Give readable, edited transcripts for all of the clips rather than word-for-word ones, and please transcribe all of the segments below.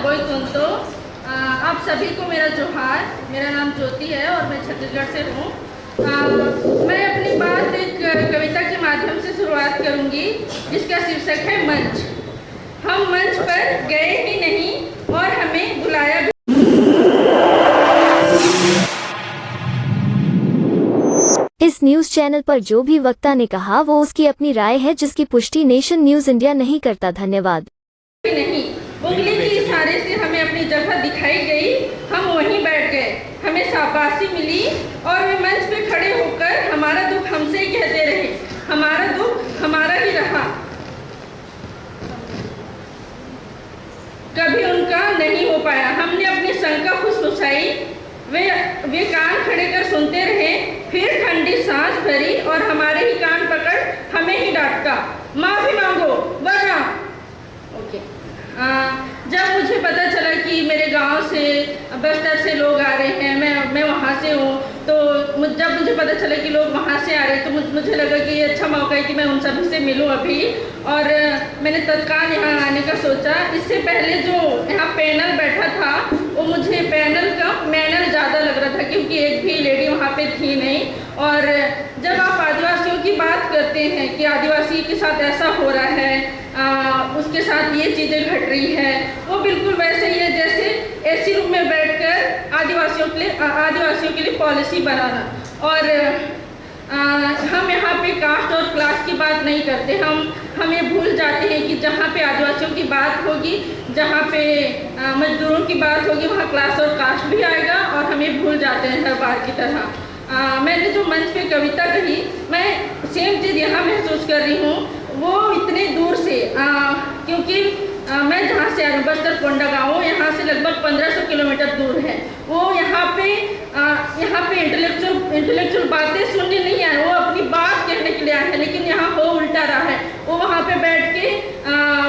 तो आप सभी को मेरा जोहार। मेरा नाम ज्योति है और मैं छत्तीसगढ़ से हूँ। मैं अपनी बात एक कविता के माध्यम से शुरुआत करूँगी जिसका शीर्षक है मंच। हम मंच पर गए ही नहीं और हमें बुलाया भी। इस न्यूज चैनल पर जो भी वक्ता ने कहा वो उसकी अपनी राय है जिसकी पुष्टि नेशन न्यूज इंडिया नहीं करता। धन्यवाद। नहीं, उंगली के इशारे से हमें अपनी जगह दिखाई गई, हम वहीं बैठ गए, हमें शाबाशी मिली और वे मंच पे खड़े होकर हमारा दुख हमसे ही कहते रहे। हमारा दुख हमारा ही रहा, कभी उनका नहीं हो पाया। हमने अपनी शंका फुसफुसाई, वे कान खड़े कर सुनते रहे, फिर ठंडी सांस भरी और हमारे ही कान पकड़ हमें ही डांटा, माफी मांगो वरना। ओके। जब मुझे पता चला कि मेरे गांव से बस्तर से लोग आ रहे हैं, मैं वहाँ से हूँ, तो जब मुझे पता चला कि लोग वहाँ से आ रहे हैं तो मुझे लगा कि ये अच्छा मौका है कि मैं उन सभी से मिलूँ अभी। और मैंने तत्काल यहाँ आने का सोचा। इससे पहले जो यहाँ पैनल बैठा था वो मुझे पैनल का मैनर ज़्यादा लग रहा था क्योंकि एक भी लेडी वहाँ पे थी नहीं। और जब आप आदिवासियों की बात करते हैं कि आदिवासी के साथ ऐसा हो रहा है, उसके साथ ये चीज़ें घट रही है, वो बिल्कुल वैसे ही है जैसे एसी रूम में बैठकर आदिवासियों के लिए पॉलिसी बनाना। और हम यहाँ पे कास्ट और क्लास की बात नहीं करते। हम ये भूल जाते हैं कि जहाँ पे आदिवासियों की बात होगी, जहाँ पे मजदूरों की बात होगी, वहाँ क्लास और कास्ट भी आएगा और हम ये भूल जाते हैं हर बार की तरह। मैंने जो मंच पे कविता कही, मैं सेम चीज़ यहाँ महसूस कर रही हूँ। वो इतने दूर से क्योंकि मैं जहाँ से आ बस्तर कोंडा गाँव, यहाँ से लगभग 1500 किलोमीटर दूर है। वो यहाँ पे इंटेलेक्चुअल बातें सुनने नहीं आए, वो अपनी बात कहने के लिए आए हैं। लेकिन यहाँ हो उल्टा रहा है, वो वहाँ पे बैठ के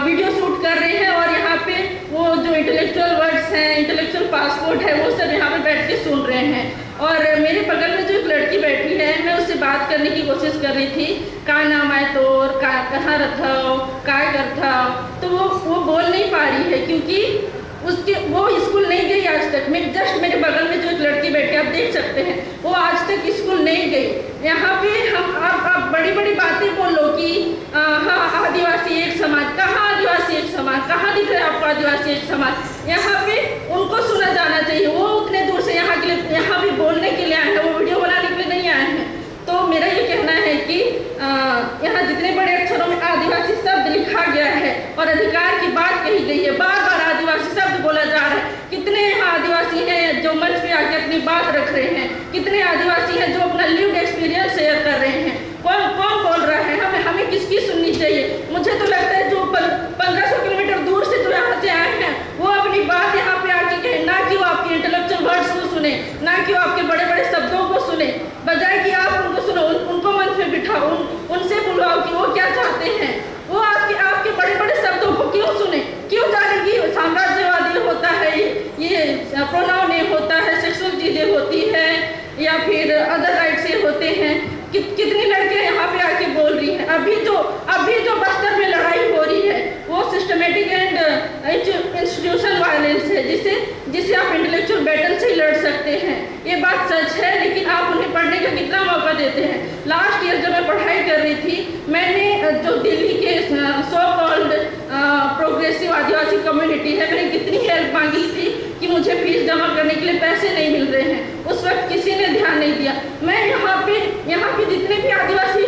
वीडियो शूट कर रहे हैं और यहाँ पे वो जो इंटेलेक्चुअल वर्ड्स हैं, इंटेलेक्चुअल पासपोर्ट है, वो सब यहाँ पे बैठ के सुन रहे हैं। और मेरे बगल में जो एक लड़की बैठी है, मैं उससे बात करने की कोशिश कर रही थी, का नाम आए तो और कहाँ रथाओ काय करथाओ, तो वो बोल नहीं पा रही है क्योंकि वो स्कूल नहीं गई आज तक। जस्ट मेरे बगल में जो एक लड़की बैठी आप देख सकते हैं, वो आज तक स्कूल नहीं गई। यहाँ पे आप बड़ी बड़ी बातें बोलो कि हाँ आदिवासी एक समाज, कहाँ आदिवासी एक समाज, कहाँ दिख रहा है आपको आदिवासी एक समाज? यहाँ पे उनको सुना जाना चाहिए। वो उतने दूर से यहाँ भी बोलने के लिए आए हैं, वो वीडियो बनाने के लिए नहीं आए हैं। तो मेरा ये कहना है कि यहाँ जितने बड़े अक्षरों में आदिवासी शब्द लिखा गया है और अधिकार की बात कही गई है, बार बार आदिवासी शब्द बोला जा रहा है। कितने यहाँ आदिवासी हैं जो मंच पे आके अपनी बात रख रहे हैं, कितने आदिवासी हैं जो अपना लिव्ड एक्सपीरियंस शेयर कर रहे हैं। कौन बोल रहा है? हमें किसकी सुननी चाहिए? मुझे तो लगता है जो 1500 किलोमीटर दूर से जो यहाँ से आए हैं वो अपनी बात यहाँ पे आके कहें, ना कि वो आपके इंटेलेक्चुअल वर्ड्स को सुने, ना कि वो आपके बड़े बड़े शब्दों को सुने, बजाय कि आप उनको सुनो, उनको मंच में बिठाओ, उनसे बुलाओ कि वो क्या चाहते हैं। वो आपके बड़े बड़े शब्दों को क्यों सुने? क्यों जाने कि साम्राज्यवादी होता है, ये प्रोनाउन होता है, सेक्सुअल चीज़ें होती है या फिर अदर राइट से होते हैं। कितनी लड़कियां यहाँ पे आके बोल रही हैं। अभी जो बस्तर में लड़ाई हो रही है वो सिस्टमेटिक एंड इंस्टीट्यूशनल वायलेंस है, जिसे आप इंटेलेक्चुअल बैटल से ही लड़ सकते हैं। ये बात सच है, लेकिन आप उन्हें पढ़ने का कितना मौका देते हैं? लास्ट ईयर जब मैं पढ़ाई कर रही थी, मैंने जो दिल्ली के सो कॉल्ड प्रोग्रेसिव आदिवासी कम्युनिटी है, मैंने कितनी हेल्प मांगी थी कि मुझे फीस जमा करने के लिए पैसे नहीं मिल रहे हैं। उस वक्त किसी ने ध्यान नहीं दिया। मैं यहाँ पे जितने भी आदिवासी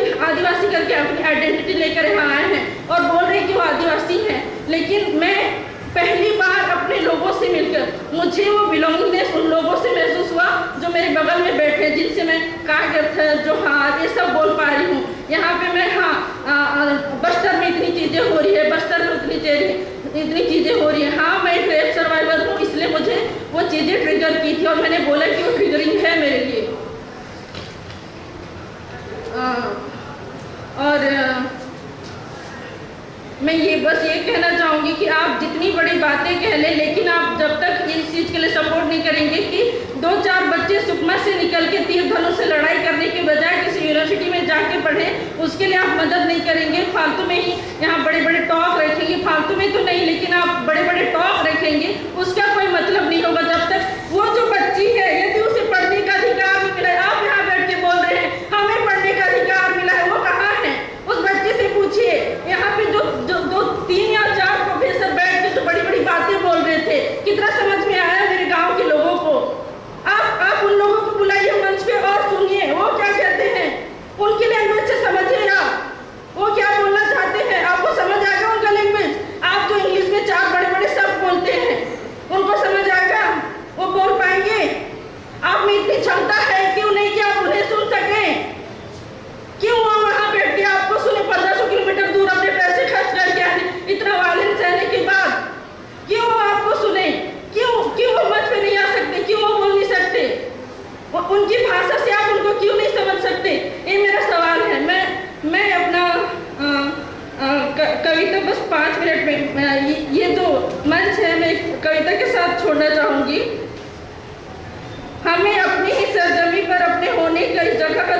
करके अपनी आइडेंटिटी लेकर यहाँ आए हैं और बोल रहे हैं कि वो आदिवासी हैं, लेकिन मैं पहली बार अपने लोगों से मिलकर मुझे वो बिलोंगिंगनेस उन लोगों से महसूस हुआ जो मेरे बगल में बैठे, जिनसे मैं कागज जोहार ये सब बोल पा रही हूँ। यहाँ पे मैं बस्तर में इतनी चीज़ें हो रही है, बस्तर में इतनी चीज़ें हो रही है। हाँ, मैं एक रेप सर्वाइवर हूँ, इसलिए मुझे वो चीज़ें ट्रिगर की थी और मैंने बोला कि वो ट्रिगरिंग है मेरे लिए। और मैं बस ये कहना चाहूँगी कि आप जितनी बड़ी बातें कह लें, लेकिन आप जब तक इस चीज़ के लिए सपोर्ट नहीं करेंगे कि 2-4 बच्चे सुकमा से निकल के तीर धनुष से लड़ाई करने के बजाय किसी यूनिवर्सिटी में जाके पढ़ें, उसके लिए आप मदद नहीं करेंगे, फालतू में ही यहाँ बड़े बड़े टॉक रखेंगे, फालतू में तो नहीं लेकिन आप बड़े बड़े टॉक रखेंगे, छोड़ना चाहूँगी। हमें अपनी ही सरजमी पर अपने होने की जगह का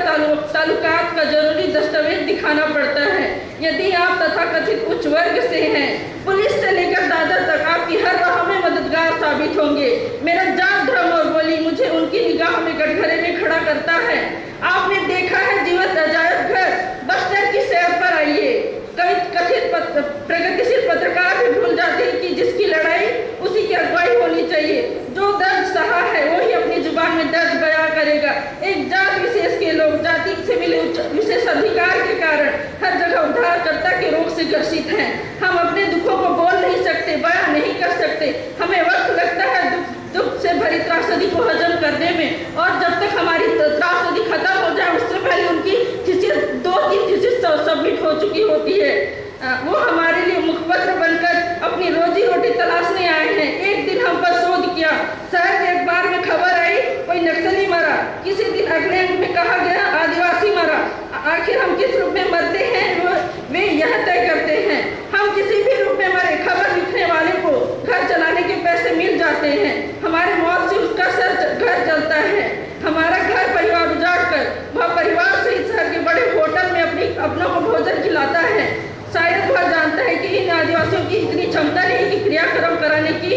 ताल्लुकात का जरूरी दस्तावेज दिखाना पड़ता है। यदि आप तथाकथित उच्च वर्ग से हैं, पुलिस से लेकर दादा तक आपकी हर राह में मददगार साबित होंगे। मेरा जात, धर्म और बोली मुझे उनकी निगाह में कटघरे में खड़ा करता है। आपने देखा है जीवंत अजायब घर, बस स्टैंड की सैर पर आइए। कथित प्रगतिशील पत्रकार भी भूल जाते हैं कि जिसकी लड़ाई उसी की अगुवाई होनी चाहिए। जो दर्द सहा है वही अपनी जुबान में दर्द बयां करेगा। एक जात विशेष के लोग जाति से मिले विशेष अधिकार के कारण हर जगह उद्धारकर्ता के रोग से ग्रसित हैं। हम अपने दुखों को बोल नहीं सकते, बयां नहीं कर सकते। हमें वक्त लगता है दुख से भरी त्रासदी को हजम करने में, और जब तक हमारी त्रासदी खत्म हो जाए उससे पहले उनकी थीसिस 2-3 थीसिस सबमिट हो चुकी होती है। वो हमारे लिए मुखपत्र बनकर अपनी रोजी रोटी तलाशने आए हैं। एक दिन हम पर शोध किया, शायद एक बार में खबर आई कोई नक्सली मरा, किसी दिन अगले अंक में कहा गया आदिवासी मरा। आखिर हम किस रूप में मरते हैं वे यह तय करते हैं। हम किसी भी रूप में मरे, खबर लिखने वाले को घर चलाने के पैसे मिल जाते हैं। हमारे मौत से उसका घर जलता है। हमारा घर परिवार उजाड़ कर वह परिवार सहित शहर के बड़े होटल में अपनों को भोजन खिलाता है। शायद वह जानता है कि इन आदिवासियों की इतनी क्षमता नहीं कि क्रियाक्रम कराने की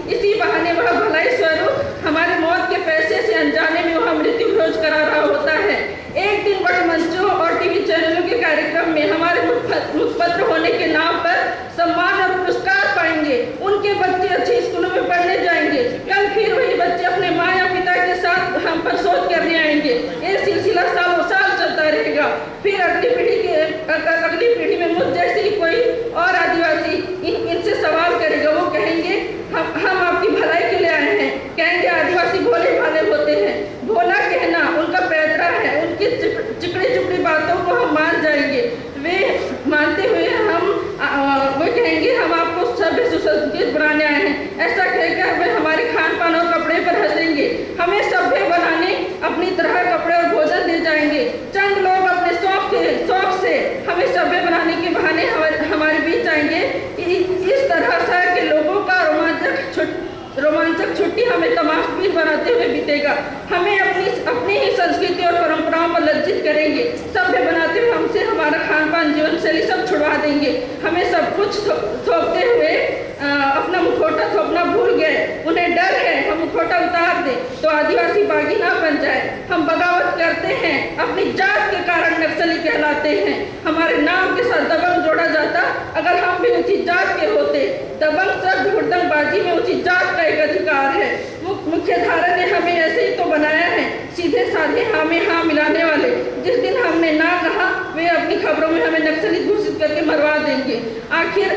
इसी बहाने वह भलाई स्वरूप हमारे मौत के पैसे से अनजाने में वह मृत्यु भोज करा रहा होता है। एक दिन बड़े मंचों और टीवी चैनलों के कार्यक्रम में हमारे मुखपत्र होने के नाम पर सम्मान और पुरस्कार पाएंगे। उनके बच्चे अच्छे स्कूलों में पढ़ने जाएंगे। कल फिर वही बच्चे अपने माँ या पिता के साथ हम पर शोध करने आएंगे। ये सिलसिला सालों साल चलता रहेगा। फिर अगली पीढ़ी में मुझ जैसे ही कोई और आदिवासी इनसे सवाल करेगा। वो कहेंगे हम आपकी भलाई के लिए आए हैं। कहेंगे आदिवासी भोले भाले होते हैं। भोला कहना उनका पैतरा है। उनकी चिकड़ी चुपड़ी बातों को हम मान जाएंगे। वे मानते हुए वो कहेंगे हम आपको सभ्य सुसंस्कृत बनाने आए हैं। ऐसा कहकर वे हमारे खान पान और कपड़े पर हंसेंगे। हमें सभ्य बनाने अपनी तरह कपड़े और भोजन दे जाएंगे। चंद लोग अपने शौक से हमें सभ्य बनाने के बहाने हमारे बीच आएंगे। इस तरह शहर के लोगों का रोमांचक छुट्टी हमें तमाशबीन बनाते हुए बीतेगा। हमें अपनी ही संस्कृति और परंपराओं पर लज्जित करेंगे। सभ्य बनाते हुए हमसे हमारा खान पान जीवन शैली सब छुड़वा देंगे। हमें सब कुछ थोपते हुए अपना मुखौटा थोपना भूल गए। उन्हें डर है हम मुखौटा उतार दें तो आदिवासी बागी ना बन जाए। हम बगावत करते हैं, अपनी जात के कारण नक्सली कहलाते हैं। हमारे नाम के साथ दबंग जोड़ा जाता। अगर हम भी उसी जात के होते। दबंग शब्द हुड़दंगबाजी में उसी जात का एक अधिकार है। मुख्य धारा ने हमें ऐसे ही तो बनाया है, सीधे साधे हाँ में हाँ मिलाने वाले। जिस दिन हमने ना कहा वे अपनी खबरों में हमें नक्सली घोषित करके मरवा देंगे। आखिर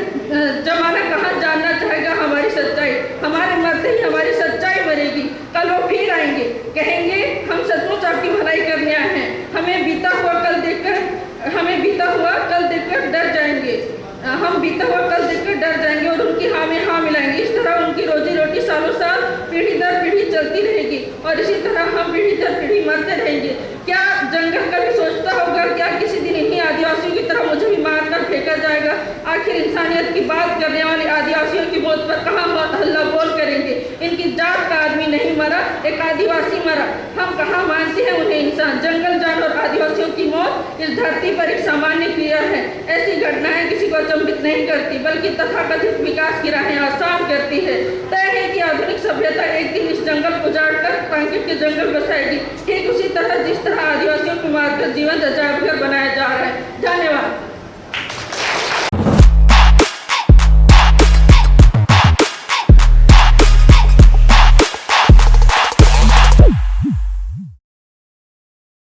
जमाना कहाँ जानना चाहेगा हमारी सच्चाई। हमारे मरते ही हमारी सच्चाई मरेगी। कल वो फिर आएंगे, कहेंगे हम सचमुच आपकी भलाई करने आए हैं। हमें बीता हुआ कल देखकर डर जाएंगे। हम बीता हुआ कल देखकर डर जाएंगे और उनकी हाँ में हाँ मिलाएंगे। इस तरह उनकी रोजी रोटी सालों साल पीढ़ी दर पीढ़ी चलती रहेगी और इसी तरह हम पीढ़ी दर पीढ़ी मरते रहेंगे। क्या जंगल कभी सोचता होगा क्या किसी दिन इन्हीं आदिवासियों की तरह मुझे भी मारकर फेंका जाएगा? आखिर इंसानियत की बात करने वाले आदिवासियों की मौत पर कहाँ हल्ला बोल करेंगे? इनकी जात का आदमी नहीं मरा, एक आदिवासी मरा। हम कहाँ मानते हैं उन्हें इंसान? जंगल जानवर आदिवासियों की मौत इस धरती पर एक सामान्य क्रिया है। ऐसी घटनाएं किसी को अचंभित नहीं करती बल्कि तथाकथित विकास की राहें आसान करती है। तय है कि आधुनिक सभ्यता एक दिन इस जंगल को उजाड़कर कंक्रीट के जंगल बसाएगी। ठीक उसी तरह जिस तरह आदिवासियों को मारकर जीवन अजायब घर बनाया जा रहा है।